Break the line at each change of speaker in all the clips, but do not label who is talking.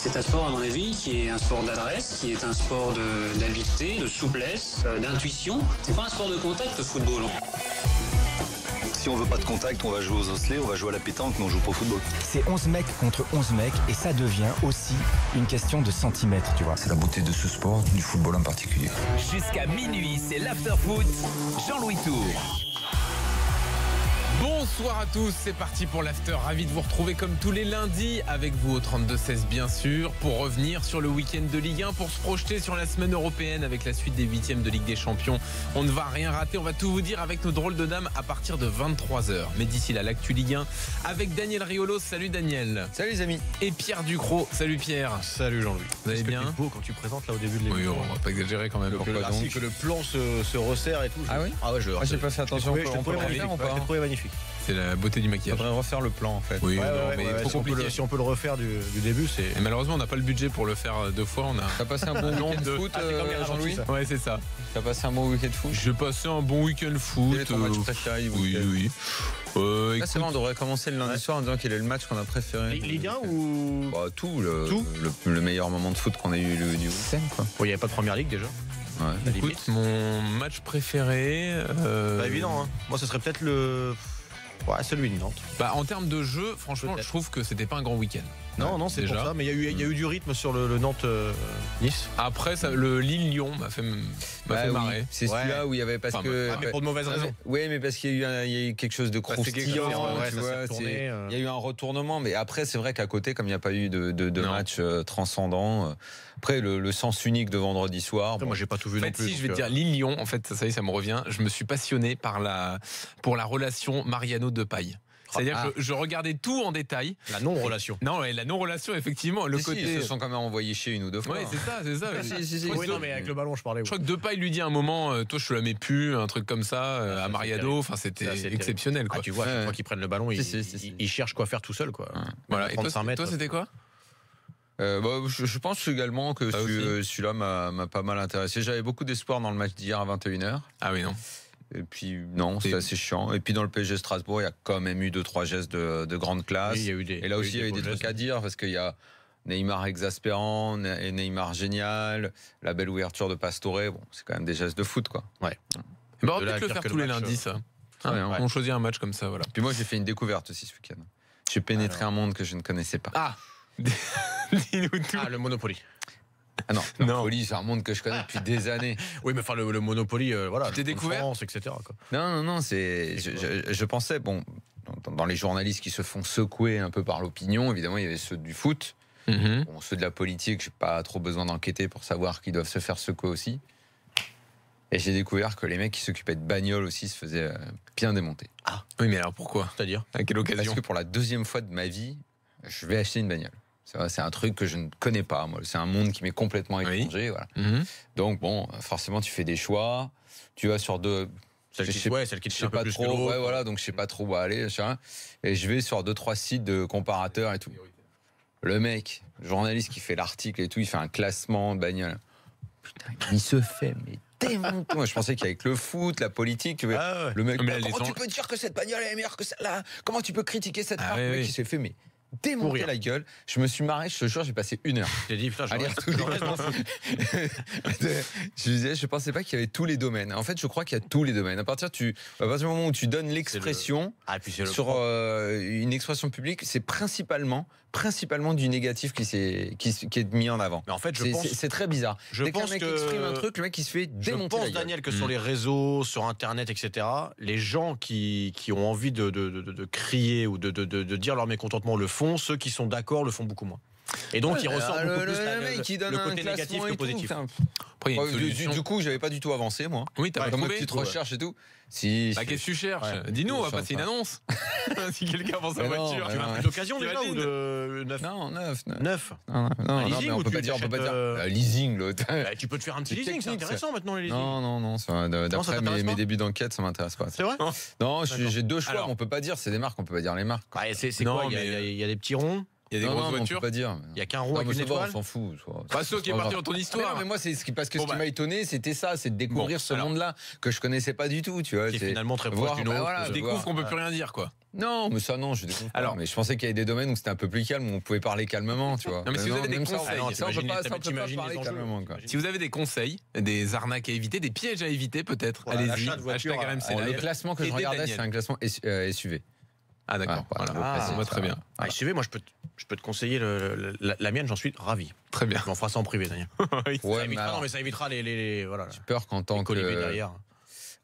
C'est un sport, à mon avis, qui est un sport d'adresse, qui est un sport d'habileté, de souplesse, d'intuition. C'est pas un sport de contact, le football.
Si on veut pas de contact, on va jouer aux osselets, on va jouer à la pétanque, mais on joue pas au football.
C'est 11 mecs contre 11 mecs et ça devient aussi une question de centimètres, tu vois.
C'est la beauté de ce sport, du football en particulier.
Jusqu'à minuit, c'est l'after-foot. Jean-Louis Tour.
Bonsoir à tous, c'est parti pour l'after. Ravi de vous retrouver comme tous les lundis avec vous au 32-16 bien sûr, pour revenir sur le week-end de Ligue 1, pour se projeter sur la semaine européenne avec la suite des 8e de Ligue des Champions. On ne va rien rater, on va tout vous dire avec nos drôles de dames à partir de 23h. Mais d'ici là, l'actu Ligue 1 avec Daniel Riolo. Salut Daniel.
Salut les amis.
Et Pierre Ducrot. Salut Pierre.
Salut Jean-Louis.
Vous allez bien?
C'est beau quand tu présentes là au début de l'émission.
Oui, on va pas exagérer quand même.
Que le plan se resserre et tout.
Ah oui?
Ah ouais,
J'ai pas fait attention.
On peut le refaire ou pas? Je trouvé magnifique.
C'est la beauté du maquillage.
Faudrait refaire le plan en fait.
Oui, mais trop compliqué.
Si on peut le refaire du début, c'est.
Et malheureusement, on n'a pas le budget pour le faire deux fois.
T'as passé un bon week-end de foot, Jean-Louis?
Ouais, c'est ça.
T'as passé un bon week-end de foot?
J'ai passé un bon week-end foot.
Quel est ton match préféré du week-end?
Oui.
Là, c'est vrai, on devrait commencer le lundi soir en disant quel est le match qu'on a préféré.
Ligue 1 ou.
Bah, tout. Le meilleur moment de foot qu'on a eu du week-end, quoi.
Bon, il n'y avait pas de première ligue déjà.
Ouais. Écoute, mon match préféré.
Pas évident, hein. Moi, ce serait peut-être le. Ouais, celui de Nantes.
Bah, en termes de jeu, franchement, je trouve que c'était pas un grand week-end.
Non, c'est déjà pour ça. Mais il y a eu du rythme sur le Nantes-Nice.
Après, le Lille-Lyon m'a fait marrer.
Oui. C'est celui-là où il y avait parce que.
Mais pour de mauvaises raisons.
Oui, mais parce qu'il y a eu quelque chose de croustillant. Tu vois, il y a eu un retournement. Mais après, c'est vrai qu'à côté, comme il n'y a pas eu de match transcendant. Après, le sens unique de vendredi soir.
Moi, j'ai pas tout vu non plus.
Si je vais te dire Lille-Lyon, en fait, ça y est, ça me revient. Je me suis passionné pour la relation Mariano-Depaille. C'est-à-dire que je regardais tout en détail.
La non-relation.
Non, la non-relation, effectivement. Le côté.
Ils se sont quand même envoyés chier une ou deux fois.
Oui, c'est ça.
Oui, non, mais avec le ballon, je parlais.
Je crois que Depay lui dit à un moment, toi, je te la mets plus, un truc comme ça, à Mariano. Enfin, c'était exceptionnel, quoi.
Tu vois, chaque fois qu'ils prennent le ballon, ils cherchent quoi faire tout seul, quoi.
Voilà. Et toi, c'était quoi?
Je pense également que celui-là m'a pas mal intéressé. J'avais beaucoup d'espoir dans le match d'hier à 21h.
Ah oui, non.
Et puis non, c'était assez chiant. Et puis dans le PSG Strasbourg, il y a quand même eu 2-3 gestes de grande classe.
Oui,
et là aussi, il y a eu des trucs à dire parce qu'il y a Neymar exaspérant, et Neymar génial, la belle ouverture de Pastore. Bon, c'est quand même des gestes de foot, quoi.
Ouais.
On va peut-être le faire tous les lundis, ça. On choisit un match comme ça, voilà.
Puis moi, j'ai fait une découverte aussi ce week-end. J'ai pénétré un monde que je ne connaissais pas.
Ah. Dis-nous tout.
Le Monopoly.
Ah non, Monopoly, c'est un monde que je connais depuis des années.
Oui, mais enfin, le Monopoly, voilà.
Tu t'es découvert
France, etc. Quoi.
Non, je pensais, bon, dans les journalistes qui se font secouer un peu par l'opinion, évidemment, il y avait ceux du foot. Bon, ceux de la politique, j'ai pas trop besoin d'enquêter pour savoir qu'ils doivent se faire secouer aussi. Et j'ai découvert que les mecs qui s'occupaient de bagnoles aussi se faisaient bien démonter.
Ah, oui, mais alors pourquoi?
C'est-à-dire?
À quelle occasion?
Parce que pour la deuxième fois de ma vie, je vais acheter une bagnole. C'est un truc que je ne connais pas, moi. C'est un monde qui m'est complètement étranger. Voilà. Donc, bon, forcément, tu fais des choix. Tu vas sur deux.
Celle qui te sais pas trop.
Ouais, voilà, donc je sais pas trop où aller. Et je vais sur 2-3 sites de comparateurs et tout. Le mec, le journaliste qui fait l'article et tout, il fait un classement de bagnole. Putain, il se fait, mais démonte. Moi, je pensais qu'avec le foot, la politique, le mec. Comment tu peux dire que cette bagnole est meilleure que celle-là? Comment tu peux critiquer cette marque? Le mec, il s'est fait, mais démonter la gueule. Je me suis marré, je te jure, j'ai passé 1 heure.
J'ai dit, putain,
je pensais pas qu'il y avait tous les domaines. En fait, je crois qu'il y a tous les domaines. À partir du moment où tu donnes l'expression sur une expression publique, c'est principalement du négatif qui est mis en avant.
Mais en fait,
c'est très bizarre. Dès qu'un mec exprime un truc, le mec il se fait démonter la gueule.
Je pense, Daniel, que sur les réseaux, sur Internet, etc., les gens qui ont envie de crier ou de dire leur mécontentement le font, ceux qui sont d'accord le font beaucoup moins. Et donc, il ressort beaucoup plus le côté négatif que positif.
Du coup, j'avais pas du tout avancé, moi.
Oui, t'as
dans ma petite recherche et tout.
Qu'est-ce que tu cherches? Dis-nous, on va passer une annonce. Si quelqu'un vend sa voiture.
Tu vas d'occasion déjà ou de neuf?
Non, neuf.
Non,
mais on peut pas dire leasing, l'autre.
Tu peux te faire un petit leasing, c'est intéressant maintenant les leasing.
Non, d'après mes débuts d'enquête, ça m'intéresse pas.
C'est vrai?
Non, j'ai 2 choix, on peut pas dire, c'est des marques, on peut pas dire les marques.
C'est quoi? Il y a des petits ronds.
Il y a des grosses
on
voitures.
peut pas dire.
Il y a qu'un rond
Non,
avec
mais
une
c'est bon,
étoile.
on s'en fout.
Passo qui est parti dans ton histoire.
Mais moi, c'est parce que
Bon,
ce qui m'a étonné, c'était ça, c'est de découvrir
Bon,
ce
alors.
monde-là que je connaissais pas du tout, tu vois.
Qui est
c'est
finalement très
voir,
proche d'une
bah,
autre.
voilà,
Je découvre qu'on peut plus rien dire, quoi.
Non, mais ça, non, je découvre pas.
Alors-
Mais je pensais qu'il y avait des domaines où c'était un peu plus calme, où on pouvait parler calmement, tu vois.
Non, mais si vous avez des
même ça,
conseils,
ça, on peut
t'imagines-
pas, ça, on peut pas
t'imagines
parler
les enjeux.
calmement, quoi.
Si vous avez des conseils, des arnaques à éviter, des pièges à éviter, peut-être,
Voilà,
allez-y.
l'achat de voiture,
Hashtag RMC
Alors, le
Live.
classement que je
Aidez
regardais,
Daniel.
c'est un classement SUV.
Ah, d'accord.
Voilà,
Voilà.
le
Moi, très bien.
SUV, moi, je peux te conseiller la mienne, j'en suis ravi.
Très bien.
On fera ça en privé, Daniel.
Oui.
Ça
Ouais, mais
évitera,
alors,
non, mais ça évitera les voilà,
j'ai peur qu'en tant
les colibés
que
derrière.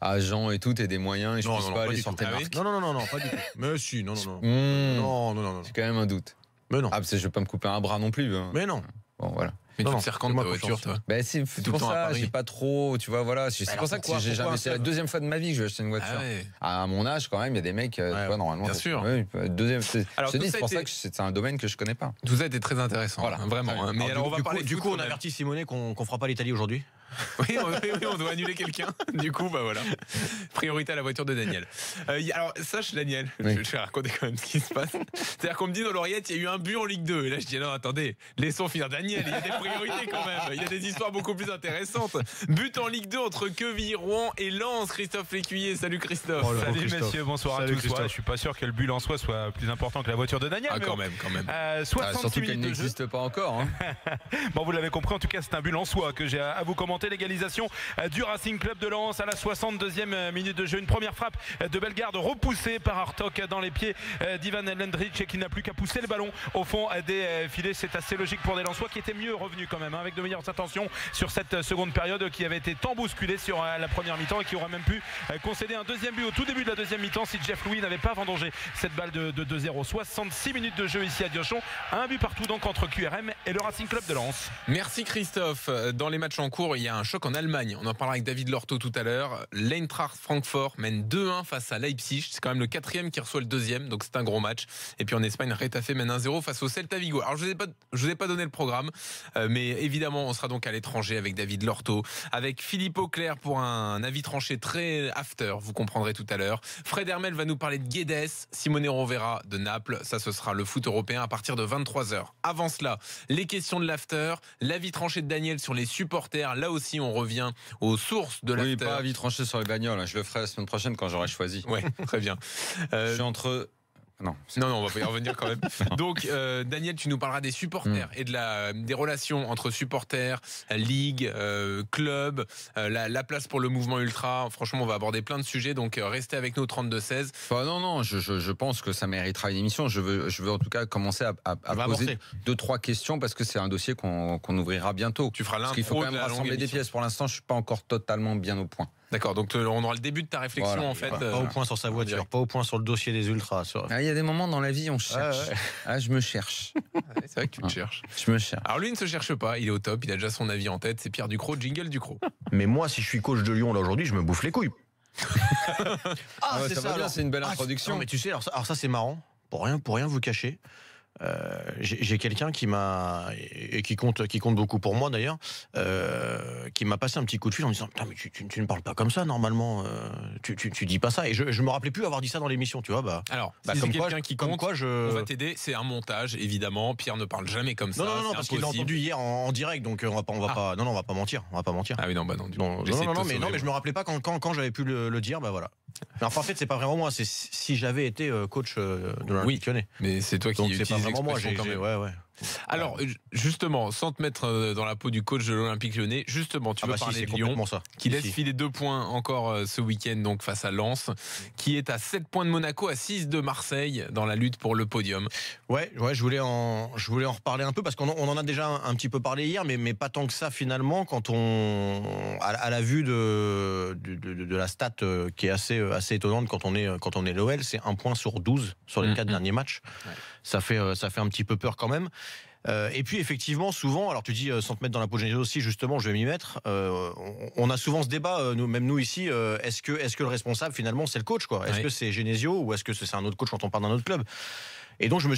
agent et tout, t'aies des moyens et je
Non,
puisse
non,
pas
pas
aller
du
sur
tout.
tes
Ah oui
marques.
Non, pas du tout. Mais si, non.
Mmh.
Non.
J'ai quand même un doute.
Mais non.
Ah, parce que je vais pas me couper un bras non plus. Hein.
Mais non.
Bon, voilà.
Mais
Non,
tu
non,
te sers quand de
fais-moi
ta voiture,
confiance.
toi
Ben, c'est
tout le
pour
temps à
ça,
Paris.
j'ai pas trop, tu vois, voilà. C'est
Alors
pour ça que
pourquoi
c'est la deuxième fois de ma vie que je vais acheter une voiture.
Ah ouais.
À mon âge, quand même, il y a des mecs, tu vois, normalement.
bien
ça-
sûr.
ouais, deuxième,
Alors,
je te
tout
dis,
ça
c'est pour
a été-
ça que c'est un domaine que je connais pas.
Tout ça était très intéressant,
Voilà.
hein, vraiment. hein. Mais alors, on va parler
Du
foot
coup,
quand
on
même.
avertit Simonet qu'on fera pas l'Italie aujourd'hui.
Oui, on doit annuler quelqu'un. Du coup, bah voilà. Priorité à la voiture de Daniel. Alors, sache, Daniel,
Oui.
je vais raconter quand même ce qui se passe. C'est-à-dire qu'on me dit dans l'oreillette, il y a eu un but en Ligue 2. Et là, je dis, non, attendez, laissons finir Daniel. Il y a des priorités quand même. Il y a des histoires beaucoup plus intéressantes. But en Ligue 2 entre Quevilly, Rouen et Lens. Christophe Lécuyer. Salut Christophe.
Oh, le
Salut
Christophe.
messieurs, bonsoir
Salut,
à tous.
Christophe.
Ouais, je suis pas sûr que le but en soi soit plus important que la voiture de Daniel.
Ah,
mais
quand
bon.
même, quand même.
66
Surtout qu'elle
minutes de jeu.
n'existe pas encore. Hein.
Bon, vous l'avez compris, en tout cas, c'est un but en soi que j'ai à vous commenter. L'égalisation du Racing Club de Lens à la 62e minute de jeu. Une première frappe de Bellegarde repoussée par Hartog dans les pieds d'Ivan Lendrić et qui n'a plus qu'à pousser le ballon au fond des filets. C'est assez logique pour des Lensois qui étaient mieux revenus quand même, hein, avec de meilleures intentions sur cette seconde période qui avait été tant bousculée sur la première mi-temps et qui aura même pu concéder un deuxième but au tout début de la deuxième mi-temps si Jeff Louis n'avait pas vendangé cette balle de 2-0. 66 minutes de jeu ici à Diochon. Un but partout donc entre QRM et le Racing Club de Lens.
Merci Christophe. Dans les matchs en cours, il y a un choc en Allemagne. On en parlera avec David Lorto tout à l'heure. L'Eintracht Francfort mène 2-1 face à Leipzig. C'est quand même le 4e qui reçoit le 2e, donc c'est un gros match. Et puis en Espagne, Retafe mène 1-0 face au Celta Vigo. Alors je vous ai pas donné le programme, mais évidemment on sera donc à l'étranger avec David Lorto, avec Philippe Auclair pour un avis tranché très after. Vous comprendrez tout à l'heure. Fred Hermel va nous parler de Guedes, Simone Rovera de Naples. Ça, ce sera le foot européen à partir de 23h. Avant cela, les questions de l'after, l'avis tranché de Daniel sur les supporters. Là aussi, on revient aux sources de l'after.
Oui, pas avis tranché sur les bagnoles. hein. Je le ferai la semaine prochaine quand j'aurai choisi.
Ouais, très bien.
Je suis entre. Non.
Non, on va pas y revenir quand même. Donc, Daniel, tu nous parleras des supporters et des relations entre supporters, ligue, club, la place pour le mouvement ultra. Franchement, on va aborder plein de sujets, donc restez avec nous au 32-16.
Enfin, non, je pense que ça méritera une émission. Je veux en tout cas commencer à poser 2-3 questions parce que c'est un dossier qu'on ouvrira bientôt.
Tu feras
Parce qu'il faut
l'intro
quand
de
même
la longue
rassembler des
émission.
pièces. Pour l'instant, je suis pas encore totalement bien au point.
D'accord, donc on aura le début de ta réflexion
Voilà.
en fait.
Pas au point sur sa voiture,
direct.
pas au point sur le dossier des ultras.
Il y a des moments dans la vie, on cherche.
ouais.
Ah, je me cherche.
C'est vrai que tu te cherches.
Je me cherche.
Alors lui il ne se cherche pas, il est au top, il a déjà son avis en tête, c'est Pierre Ducrot, jingle Ducrot.
Mais moi, si je suis coach de Lyon là aujourd'hui, je me bouffe les couilles.
Ah ouais, ça va bien,
alors.
c'est une belle introduction.
Non, mais tu sais, alors ça c'est marrant. Pour rien vous cacher. J'ai quelqu'un qui m'a et qui compte beaucoup pour moi d'ailleurs, qui m'a passé un petit coup de fil en me disant putain mais tu ne parles pas comme ça normalement, tu dis pas ça et je me rappelais plus avoir dit ça dans l'émission, tu vois.
Alors, si c'est
comme quoi,
quelqu'un qui
comme
compte,
quoi
on va t'aider, c'est un montage évidemment, Pierre ne parle jamais comme ça,
non
c'est
parce qu'il l'a
impossible.
entendu hier en direct, donc on va pas mentir.
Ah oui non, bah non,
Non,
j'essaie de te
mais
sauver,
je me rappelais pas quand j'avais pu le dire, bah voilà. Mais enfin, en fait, c'est pas vraiment moi, c'est si j'avais été coach de l'Olympique Lyonnais.
mais c'est toi qui
Donc c'est
utilises
pas vraiment moi,
l'expression quand même.
ouais.
Alors, justement, sans te mettre dans la peau du coach de l'Olympique Lyonnais, justement, tu veux parler de Lyon,
ça.
qui laisse filer 2 points encore ce week-end donc face à Lens, qui est à 7 points de Monaco, à 6 de Marseille dans la lutte pour le podium.
Ouais, je voulais en reparler un peu parce qu'on en a déjà un petit peu parlé hier, mais pas tant que ça finalement quand à la vue de la stat qui est assez étonnante quand on est l'OL, c'est 1 point sur 12 sur les 4 derniers matchs.
Ouais.
Ça fait un petit peu peur quand même. Et puis effectivement, souvent, alors tu dis sans te mettre dans la peau de Genesio aussi, justement, je vais m'y mettre. On a souvent ce débat, nous ici, est-ce que le responsable finalement c'est le coach, quoi ? Est-ce que c'est Genesio ou est-ce que c'est un autre coach quand on parle d'un autre club ? Et donc je me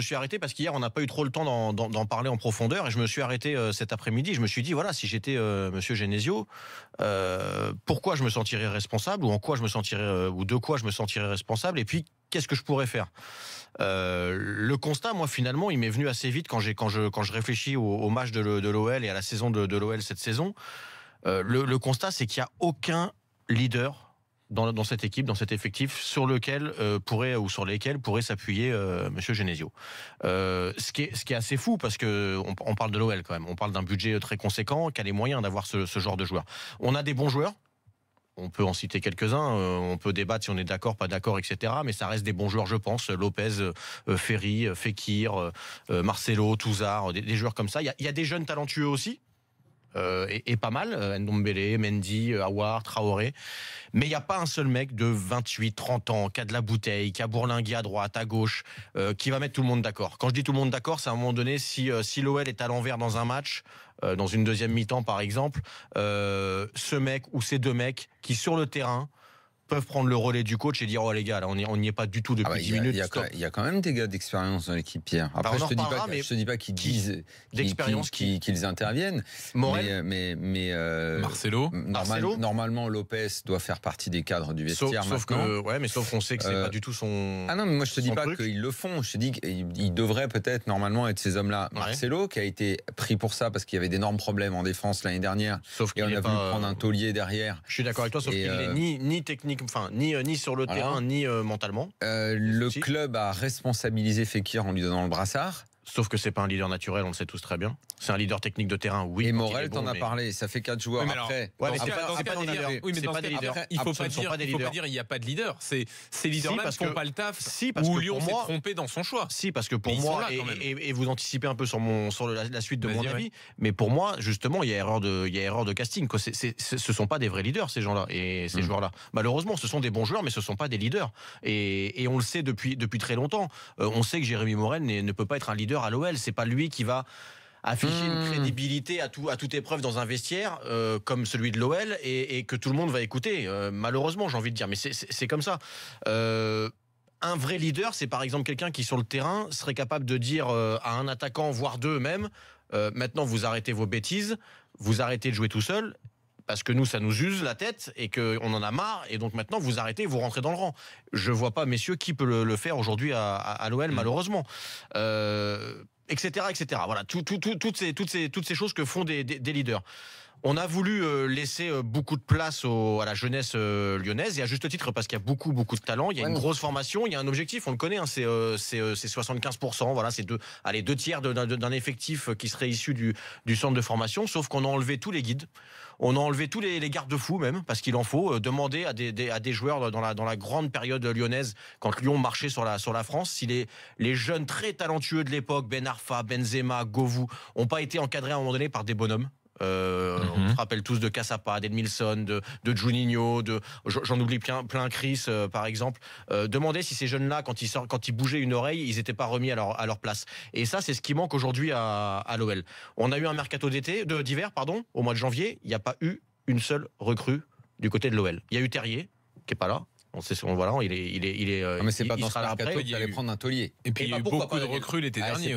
suis arrêté parce qu'hier on n'a pas eu trop le temps d'en parler en profondeur et je me suis arrêté cet après-midi. Je me suis dit voilà, si j'étais Monsieur Genesio, pourquoi je me sentirais responsable ou en quoi je me sentirais ou de quoi je me sentirais responsable et puis qu'est-ce que je pourrais faire. Le constat, moi finalement, il m'est venu assez vite quand je réfléchis au match de l'OL et à la saison de l'OL cette saison. Le constat, c'est qu'il n'y a aucun leader dans cette équipe, dans cet effectif, sur lequel sur lesquels pourrait s'appuyer Monsieur Genesio. Ce qui est assez fou, parce que on parle de l'OL quand même. On parle d'un budget très conséquent, qui a les moyens d'avoir ce genre de joueurs. On a des bons joueurs. On peut en citer quelques-uns. On peut débattre si on est d'accord, pas d'accord, etc. Mais ça reste des bons joueurs, je pense. Lopez, Ferry, Fekir, Marcelo, Touzard, des joueurs comme ça. Il y a des jeunes talentueux aussi. Et pas mal, Ndombele, Mendy, Aouar, Traoré, mais il n'y a pas un seul mec de 28-30 ans qui a de la bouteille, qui a bourlingué à droite, à gauche, qui va mettre tout le monde d'accord. Quand je dis tout le monde d'accord, c'est à un moment donné, si l'OL est à l'envers dans un match, dans une deuxième mi-temps par exemple, ce mec ou ces deux mecs qui sur le terrain peuvent prendre le relais du coach et dire oh les gars là on n'y est pas du tout depuis 10 minutes.
Il y a quand même des gars d'expérience dans l'équipe, Pierre. Après je te dis pas qu'ils disent d'expérience qu'ils interviennent. Mais
Marcelo.
Normalement Lopez doit faire partie des cadres du vestiaire
sauf qu'on sait que c'est pas du tout son.
Ah non mais moi je te dis pas qu'ils le font. Je te dis qu'ils devraient peut-être normalement être ces hommes-là. Ouais. Marcelo qui a été pris pour ça parce qu'il y avait d'énormes problèmes en défense l'année dernière.
Sauf
et on a voulu prendre un taulier derrière.
Je suis d'accord avec toi, sauf qu'il est ni technique. Enfin, ni sur le terrain, ni mentalement.
Le club a responsabilisé Fekir en lui donnant le brassard.
Sauf que c'est pas un leader naturel, on le sait tous très bien. C'est un leader technique de terrain, oui.
Et Morel, t'en as parlé, ça fait 4 joueurs après.
C'est pas des leaders.
Il faut pas dire il n'y a pas de leader. Ces leaders-là ne font pas le taf. Ou Lyon s'est trompé dans son choix.
Si, parce que pour moi, et vous anticipez un peu sur la suite de mon avis, mais pour moi, justement, il y a erreur de casting. Ce sont pas des vrais leaders, ces gens-là et ces joueurs-là. Malheureusement, ce sont des bons joueurs, mais ce sont pas des leaders. Et on le sait depuis très longtemps. On sait que Jérémy Morel ne peut pas être un leader à l'OL, c'est pas lui qui va afficher une crédibilité à toute épreuve dans un vestiaire comme celui de l'OL et que tout le monde va écouter. Malheureusement, j'ai envie de dire, mais c'est comme ça. Un vrai leader, c'est par exemple quelqu'un qui sur le terrain serait capable de dire à un attaquant, voire deux même, maintenant vous arrêtez vos bêtises, vous arrêtez de jouer tout seul. Parce que nous, ça nous use la tête et qu'on en a marre. Et donc maintenant, vous arrêtez, vous rentrez dans le rang. Je vois pas, messieurs, qui peut le faire aujourd'hui à l'OL, malheureusement. Etc. Voilà, toutes ces choses que font des leaders. On a voulu laisser beaucoup de place à la jeunesse lyonnaise et à juste titre parce qu'il y a beaucoup de talent, il y a une grosse formation, il y a un objectif, on le connaît, hein, c'est 75%, voilà, c'est deux tiers d'un effectif qui serait issu du centre de formation, sauf qu'on a enlevé tous les guides, on a enlevé tous les garde-fous même, parce qu'il en faut demander à des joueurs dans la grande période lyonnaise, quand Lyon marchait sur la France, si les jeunes très talentueux de l'époque, Ben Arfa, Benzema, Govou, n'ont pas été encadrés à un moment donné par des bonhommes. On se rappelle tous de Cassapa, d'Edmilson, de Juninho, j'en oublie plein Chris par exemple. Demandez si ces jeunes-là, quand ils bougeaient une oreille, ils n'étaient pas remis à leur place. Et ça, c'est ce qui manque aujourd'hui à l'OL. On a eu un mercato d'hiver, au mois de janvier. Il n'y a pas eu une seule recrue du côté de l'OL. Il y a eu Terrier, qui est pas là. On sait, voilà, il est.
Non, mais c'est pas dans ce mercato qu'il allait prendre un taulier.
Et puis il y a eu beaucoup de recrues l'été dernier.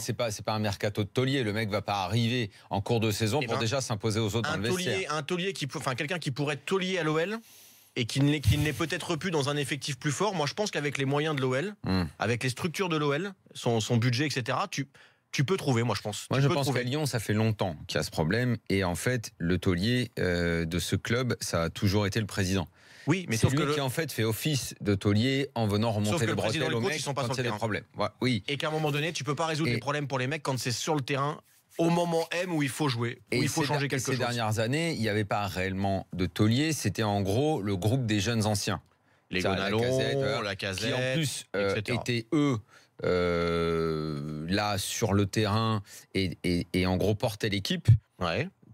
C'est pas un mercato de taulier. Le mec va pas arriver en cours de saison pour déjà s'imposer aux autres dans le vestiaire.
Un taulier quelqu'un qui pourrait être taulier à l'OL et qui ne l'est peut-être plus dans un effectif plus fort. Moi, je pense qu'avec les moyens de l'OL, avec les structures de l'OL, son budget, etc. Tu peux trouver, moi je pense.
Moi je pense qu'à Lyon, ça fait longtemps qu'il y a ce problème. Et en fait, le taulier de ce club, ça a toujours été le président.
Oui, mais
c'est lui qui en fait fait office de taulier en venant remonter les bretelles aux mecs quand il y a des problèmes. Ouais, oui.
Et qu'à un moment donné, tu peux pas résoudre les problèmes pour les mecs quand c'est sur le terrain au moment M où il faut jouer, où il faut changer quelque chose.
Ces dernières années, il n'y avait pas réellement de taulier, c'était en gros le groupe des jeunes anciens.
Les Gonalons, la Casette,
qui en plus étaient eux là sur le terrain et en gros portaient l'équipe,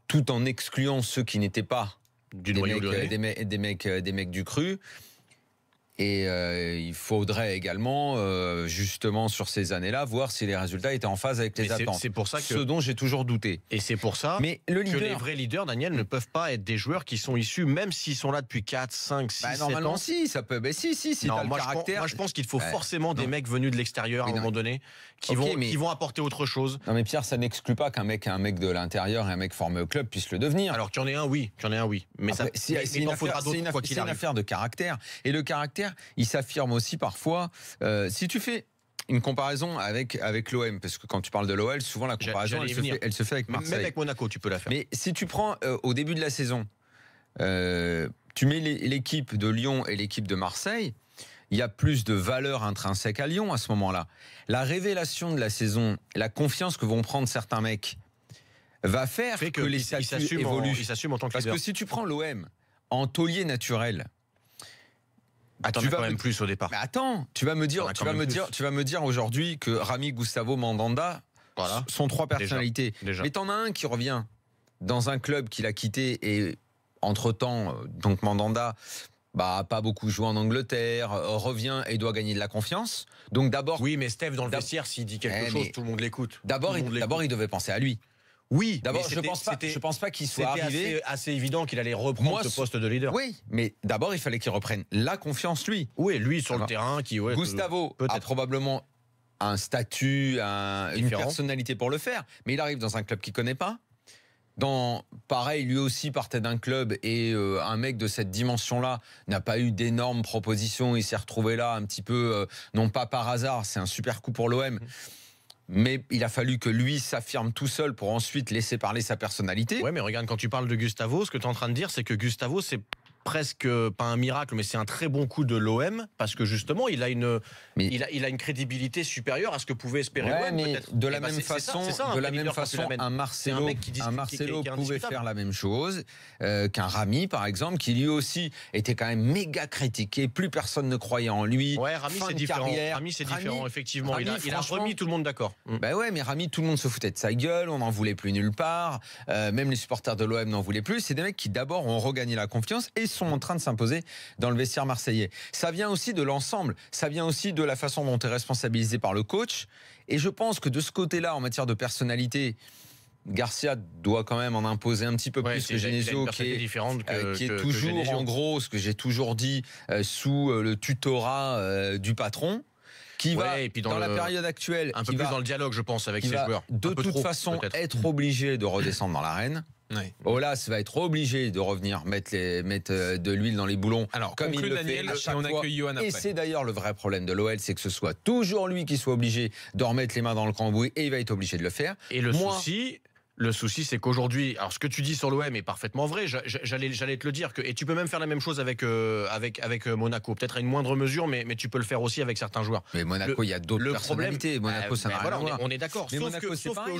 tout en excluant ceux qui n'étaient pas des mecs du cru. Et il faudrait également, justement, sur ces années-là, voir si les résultats étaient en phase avec les attentes.
C'est pour ça que...
Ce dont j'ai toujours douté.
Et c'est pour ça
que
les vrais leaders, Daniel, ne peuvent pas être des joueurs qui sont issus, même s'ils sont là depuis 4, 5, 6, 7 ans.
Normalement, si, ça peut. Si,
non,
t'as le
moi,
caractère.
moi, je pense qu'il faut forcément des mecs venus de l'extérieur à un moment donné, qui vont apporter autre chose.
Non, mais Pierre, ça n'exclut pas qu'un mec de l'intérieur et un mec formé au club puisse le devenir.
Alors qu'il y en ait un, oui. Mais
après, c'est une affaire de caractère. Et le caractère, il s'affirme aussi parfois. Si tu fais une comparaison avec l'OM, parce que quand tu parles de l'OL, souvent la comparaison, elle se fait avec Marseille.
Même avec Monaco, tu peux la faire.
Mais si tu prends au début de la saison, tu mets l'équipe de Lyon et l'équipe de Marseille, il y a plus de valeur intrinsèque à Lyon à ce moment-là. La révélation de la saison, la confiance que vont prendre certains mecs, va faire que les statuts évoluent.
Ils s'assument en tant que
Parce
leader.
que si tu prends l'OM en taulier naturel,
tu vas quand même plus au départ.
Mais attends, tu vas me dire aujourd'hui que Rami, Gustavo, Mandanda sont 3 personnalités.
Déjà.
Mais t'en as un qui revient dans un club qu'il a quitté et entre-temps, donc Mandanda, pas beaucoup joué en Angleterre, revient et doit gagner de la confiance. Donc d'abord.
Oui, mais Steph dans le vestiaire, s'il dit quelque chose, tout le monde l'écoute.
D'abord, il devait penser à lui.
Oui,
d'abord, je pense pas qu'il soit arrivé.
C'était assez évident qu'il allait reprendre ce poste de leader.
Oui, mais d'abord, il fallait qu'il reprenne la confiance, lui.
Oui, lui sur le terrain.
Gustavo a probablement un statut, une personnalité pour le faire, mais il arrive dans un club qu'il connaît pas. Pareil, lui aussi partait d'un club et un mec de cette dimension-là n'a pas eu d'énormes propositions. Il s'est retrouvé là un petit peu, non pas par hasard, c'est un super coup pour l'OM. Mais il a fallu que lui s'affirme tout seul pour ensuite laisser parler sa personnalité.
Ouais, mais regarde, quand tu parles de Gustavo, ce que tu es en train de dire, c'est que Gustavo, c'est presque pas un miracle, mais c'est un très bon coup de l'OM parce que justement, il a une crédibilité supérieure à ce que pouvait espérer l'OM.
Mais de la même façon, un Marcelo pouvait faire la même chose qu'un Rami, par exemple, qui lui aussi était quand même méga critiqué. Plus personne ne croyait en lui.
Ouais, Rami c'est différent. Rami c'est différent, effectivement. Rami, il a remis tout le monde d'accord.
Mais Rami, tout le monde se foutait de sa gueule, on n'en voulait plus nulle part. Même les supporters de l'OM n'en voulaient plus. C'est des mecs qui d'abord ont regagné la confiance et sont en train de s'imposer dans le vestiaire marseillais. Ça vient aussi de l'ensemble, ça vient aussi de la façon dont tu es responsabilisé par le coach. Et je pense que de ce côté-là, en matière de personnalité, Garcia doit quand même en imposer un petit peu plus que Genesio, qui est toujours, en gros, ce que j'ai toujours dit, sous le tutorat du patron. Qui va, et puis dans la période actuelle,
un peu plus dans le dialogue, je pense, avec ses joueurs.
De toute façon, être obligé de redescendre dans l'arène.
Oui.
Olas va être obligé de revenir mettre de l'huile dans les boulons.
Alors,
comme il le
Daniel,
fait à chaque fois.
Johan
et c'est d'ailleurs le vrai problème de l'OL, c'est que ce soit toujours lui qui soit obligé de remettre les mains dans le cambouis et il va être obligé de le faire.
Et le souci, c'est qu'aujourd'hui, alors ce que tu dis sur l'OM est parfaitement vrai. J'allais te le dire et tu peux même faire la même chose avec Monaco, peut-être à une moindre mesure, mais tu peux le faire aussi avec certains joueurs.
Mais Monaco, il y a d'autres personnalités. Monaco, ça n'a rien à voir.
On est d'accord.
Mais Monaco, c'est pareil.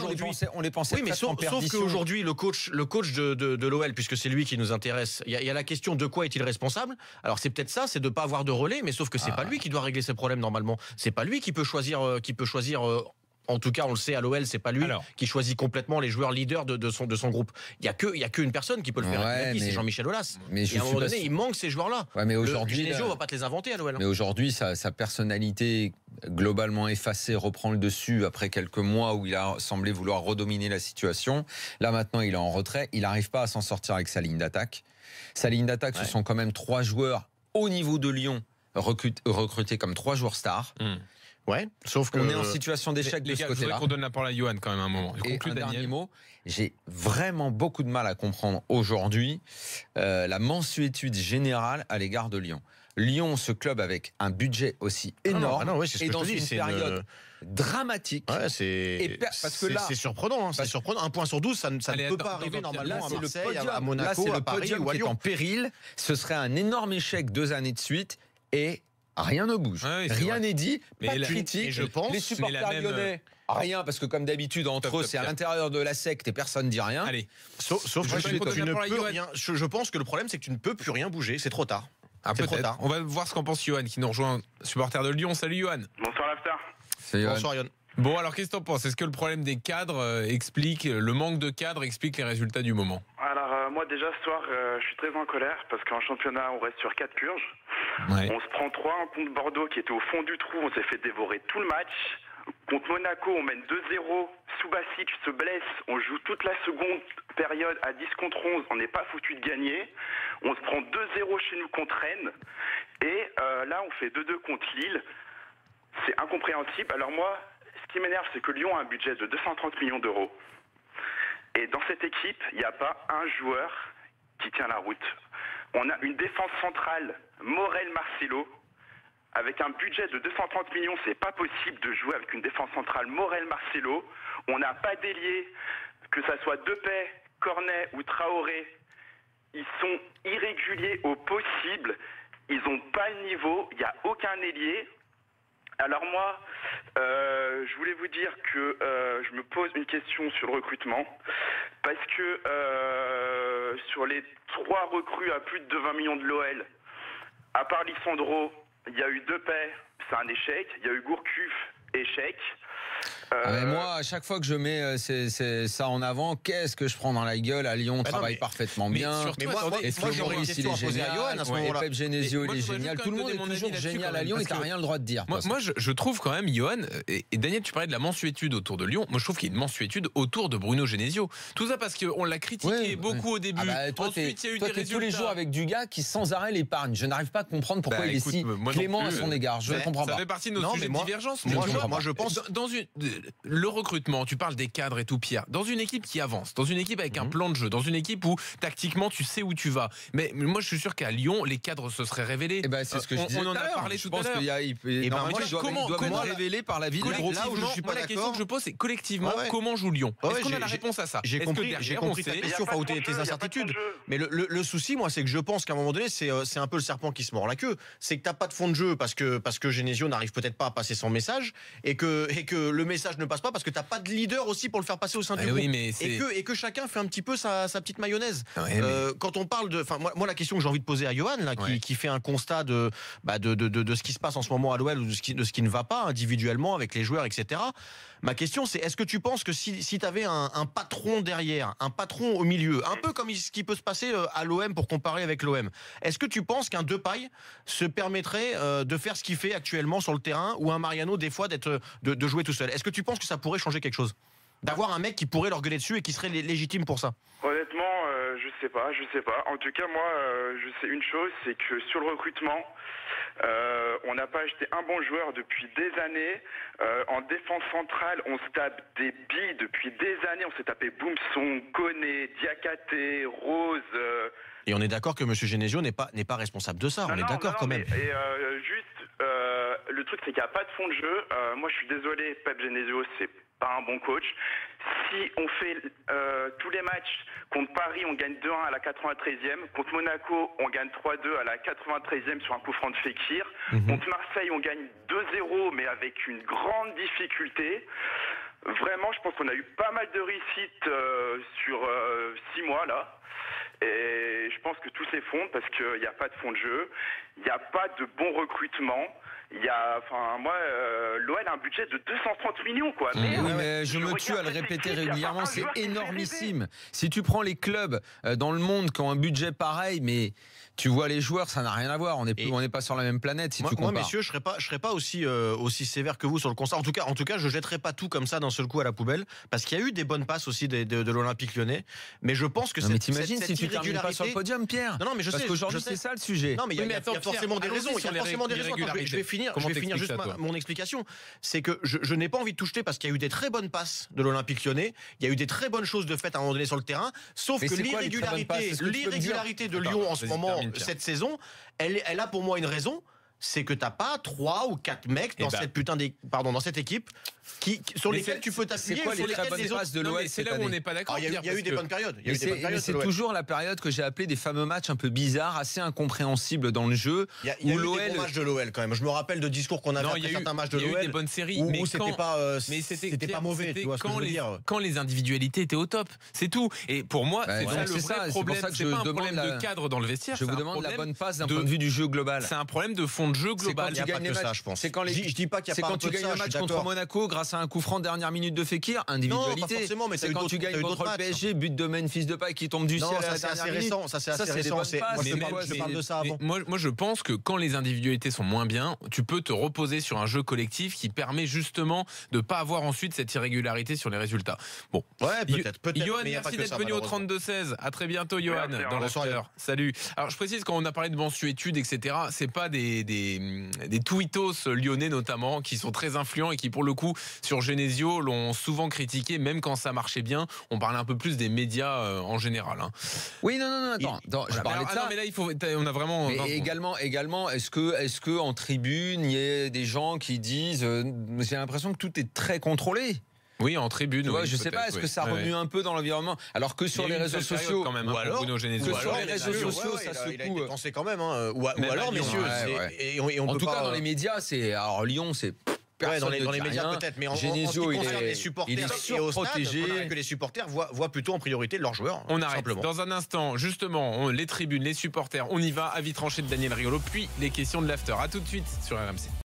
On les pensait
sauf qu'aujourd'hui, le coach de l'OL, puisque c'est lui qui nous intéresse, il y a la question de quoi est-il responsable. Alors c'est peut-être ça, c'est de pas avoir de relais, mais sauf que c'est pas lui qui doit régler ses problèmes normalement. C'est pas lui qui peut choisir. En tout cas, on le sait, à l'OL, c'est pas lui qui choisit complètement les joueurs leaders de son groupe. Il y a qu'une personne qui peut le faire. C'est Jean-Michel Aulas.
Mais
à un moment donné, il manque ces joueurs-là.
Ouais, mais aujourd'hui,
Genesio va pas te les inventer à l'OL.
Mais aujourd'hui, sa personnalité globalement effacée reprend le dessus après quelques mois où il a semblé vouloir redominer la situation. Là, maintenant, il est en retrait. Il n'arrive pas à s'en sortir avec sa ligne d'attaque. Sa ligne d'attaque, ce sont quand même 3 joueurs au niveau de Lyon recrutés comme 3 joueurs stars.
Ouais, sauf qu'on
est en situation d'échec de ce côté-là.
Je voudrais qu'on donne la parole à Johan quand même un moment.
Et un dernier mot, j'ai vraiment beaucoup de mal à comprendre aujourd'hui la mansuétude générale à l'égard de Lyon. Lyon, ce club avec un budget aussi énorme, et dans une période dramatique.
Ouais, c'est surprenant. C'est surprenant. 1 point sur 12, ça ne peut pas arriver normalement à Marseille, à Monaco, à Paris ou à Lyon.
En péril, ce serait un énorme échec 2 années de suite et rien ne bouge. Rien n'est dit, pas de critique.
Je pense,
les supporters lyonnais, rien, parce que comme d'habitude, entre eux, c'est à l'intérieur de la secte et personne ne dit rien.
Allez.
Sauf que tu ne peux rien. Je pense que le problème, c'est que tu ne peux plus rien bouger. C'est trop tard.
Peut-être. On va voir ce qu'en pense Johan, qui nous rejoint, supporter de Lyon. Salut Johan.
Bonsoir l'after.
Bonsoir Johan.
Bon, alors qu'est-ce que t'en penses? Est-ce que le problème des cadres explique, le manque de cadres explique les résultats du moment?
Alors moi déjà ce soir, je suis très en colère parce qu'en championnat on reste sur 4 purges.
Ouais.
On se prend 3 contre Bordeaux qui était au fond du trou, on s'est fait dévorer tout le match. Contre Monaco, on mène 2-0, Subasic se blesse, on joue toute la seconde période à 10 contre 11, on n'est pas foutu de gagner. On se prend 2-0 chez nous contre Rennes, et là on fait 2-2 contre Lille. C'est incompréhensible. Alors moi, ce qui m'énerve, c'est que Lyon a un budget de 230 millions d'euros. Et dans cette équipe, il n'y a pas un joueur qui tient la route. On a une défense centrale, Morel-Marcelo. Avec un budget de 230 millions, c'est pas possible de jouer avec une défense centrale Morel-Marcelo. On n'a pas d'ailier, que ça soit Depay, Cornet ou Traoré. Ils sont irréguliers au possible. Ils n'ont pas le niveau. Il n'y a aucun ailier. Alors moi, je voulais vous dire que je me pose une question sur le recrutement. Parce que sur les 3 recrues à plus de 20 millions de l'OL, à part Lisandro, il y a eu Depay, c'est un échec. Il y a eu Gourcuff, échec.
Mais moi, à chaque fois que je mets ça en avant, qu'est-ce que je prends dans la gueule? À Lyon, on travaille parfaitement bien.
Mais moi, j'aurais une question à poser à Johan à ce moment-là.
Pep Genesio, il est génial. Tout le monde est toujours génial à Lyon et t'as rien le droit de dire.
Moi, je trouve quand même, Johan, et Daniel, tu parlais de la mansuétude autour de Lyon. Moi, je trouve qu'il y a une mansuétude autour de Bruno Genesio. Tout ça parce qu'on l'a critiqué beaucoup au début. Ensuite, il y a eu des résultats.
Tous les jours avec du gars qui sans arrêt l'épargne. Je n'arrive pas à comprendre pourquoi il est si clément à son égard. Je ne comprends pas.
Ça fait partie de nos sujets de divergence.
Moi, je pense.
Dans le recrutement, tu parles des cadres et tout, Pierre. Dans une équipe qui avance, dans une équipe avec un plan de jeu, dans une équipe où tactiquement tu sais où tu vas. Mais moi, je suis sûr qu'à Lyon, les cadres se seraient révélés.
C'est ce que je disais.
On en a parlé tout à l'heure.
Comment révéler par la ville.
Là où je suis pas la question que je pose, c'est collectivement, comment joue Lyon? Est-ce qu'on a la réponse à ça?
J'ai compris ta question, enfin, tes incertitudes. Mais le souci, moi, c'est que je pense qu'à un moment donné, c'est un peu le serpent qui se mord la queue. C'est que t'as pas de fond de jeu parce que Genesio n'arrive peut-être pas à passer son message et que le message ne passe pas parce que t'as pas de leader aussi pour le faire passer au sein du groupe. Et que chacun fait un petit peu sa petite mayonnaise. Quand on parle de, enfin moi la question que j'ai envie de poser à Johan là, qui fait un constat de ce qui se passe en ce moment à l'OL ou de ce qui ne va pas individuellement avec les joueurs, etc. Ma question, c'est est-ce que tu penses que si tu avais un patron derrière, un patron au milieu, un peu comme ce qui peut se passer à l'OM pour comparer avec l'OM, est-ce que tu penses qu'un Depay se permettrait de faire ce qu'il fait actuellement sur le terrain ou un Mariano des fois de jouer tout seul? Est-ce que tu penses que ça pourrait changer quelque chose? D'avoir un mec qui pourrait leur gueuler dessus et qui serait légitime pour ça?
Honnêtement, je sais pas. En tout cas, moi, je sais une chose, c'est que sur le recrutement, on n'a pas acheté un bon joueur depuis des années. En défense centrale, on se tape des billes depuis des années. On s'est tapé Boumson, Koné, Diakhaté, Rose.
Et on est d'accord que M. Genesio n'est pas responsable de ça. On est d'accord quand même.
Le truc, c'est qu'il n'y a pas de fond de jeu. Moi, je suis désolé, Pep Genesio, c'est pas un bon coach. Si on fait tous les matchs contre Paris, on gagne 2-1 à la 93e. Contre Monaco, on gagne 3-2 à la 93e sur un coup franc de Fekir. Contre Marseille, on gagne 2-0, mais avec une grande difficulté. Vraiment, je pense qu'on a eu pas mal de réussites sur 6 mois là. Et je pense que tout s'effondre parce qu'il n'y a pas de fond de jeu, il n'y a pas de bon recrutement. L'OL a un budget de 230 millions, quoi.
Mais je me tue à le répéter régulièrement, c'est énormissime. Si tu prends les clubs dans le monde qui ont un budget pareil, mais tu vois les joueurs, ça n'a rien à voir. On n'est pas sur la même planète. Si tu compares.
Moi, messieurs, je serais pas aussi sévère que vous sur le constat. En tout cas, je jetterai pas tout comme ça d'un seul coup à la poubelle, parce qu'il y a eu des bonnes passes aussi de l'Olympique Lyonnais. Mais je pense que
mais t'imagines si tu termines pas sur le podium, Pierre.
Non, mais
parce qu'aujourd'hui c'est ça le sujet.
Non, mais il y a forcément des raisons. Je vais finir juste mon explication. C'est que je n'ai pas envie de tout jeter parce qu'il y a eu des très bonnes passes de l'Olympique Lyonnais. Il y a eu des très bonnes choses de fait à un moment donné sur le terrain. Sauf que l'irrégularité de Lyon en ce moment, cette saison, elle a pour moi une raison. C'est que t'as pas 3 ou 4 mecs dans cette équipe sur lesquels tu peux t'appuyer.
C'est quoi les très bonnes passes de l'OL?
C'est là où on n'est pas d'accord.
Il y a eu des bonnes périodes.
C'est toujours la période que j'ai appelée des fameux matchs un peu bizarres, assez incompréhensibles dans le jeu.
Il y a eu des bons matchs de l'OL quand même. Je me rappelle de discours qu'on avait après certains matchs de l'OL.
Il y a eu des bonnes séries,
mais c'était pas mauvais. Tu vois ce que je veux dire?
Quand les individualités étaient au top, c'est tout. Et pour moi, c'est ça le vrai problème. C'est pas un problème de cadre dans le vestiaire.
Je vous demande la bonne passe d'un point de vue du jeu global.
C'est un problème de fond de jeu global.
Il y a pas que ça, je pense.
Je dis pas qu'il y a pas un peu de ça. C'est quand tu gagnes un match contre Monaco grâce à un coup franc dernière minute de Fekir, individualité.
Non, pas forcément, mais
c'est quand tu gagnes contre le PSG, but de Memphis Depay qui tombe du ciel à la dernière minute.
Ça c'est assez récent. Je parle de ça avant.
Moi, je pense que quand les individualités sont moins bien, tu peux te reposer sur un jeu collectif qui permet justement de pas avoir ensuite cette irrégularité sur les résultats. Bon,
ouais, peut-être.
Johan, merci d'être venu au 32-16. À très bientôt, Johan, dans l'after. Salut. Alors, je précise, quand on a parlé de mensuétude, etc., c'est pas des tweetos lyonnais notamment qui sont très influents et qui, pour le coup, sur Genesio, l'ont souvent critiqué, même quand ça marchait bien. On parlait un peu plus des médias en général. Hein.
Oui, non, attends, je parlais de ça.
Non, mais là, on a vraiment.
Mais également, est-ce que en tribune, il y a des gens qui disent, j'ai l'impression que tout est très contrôlé.
Oui, en tribune.
Tu vois, je sais pas, est-ce que ça remue un peu dans l'environnement, alors que sur les réseaux sociaux,
quand même,
ou alors
Bruno Genesio,
sur les réseaux sociaux, ça
il a
secoue.
été pensé quand même, hein. Ou alors, messieurs,
en tout cas dans les médias, c'est alors Lyon, c'est
dans les médias peut-être, mais en ce qui concerne les supporters et au stade, que les supporters voient plutôt en priorité leurs joueurs.
On arrête. Dans un instant, justement, les tribunes, les supporters, on y va. Avis tranché de Daniel Riolo, puis les questions de l'after. À tout de suite sur RMC.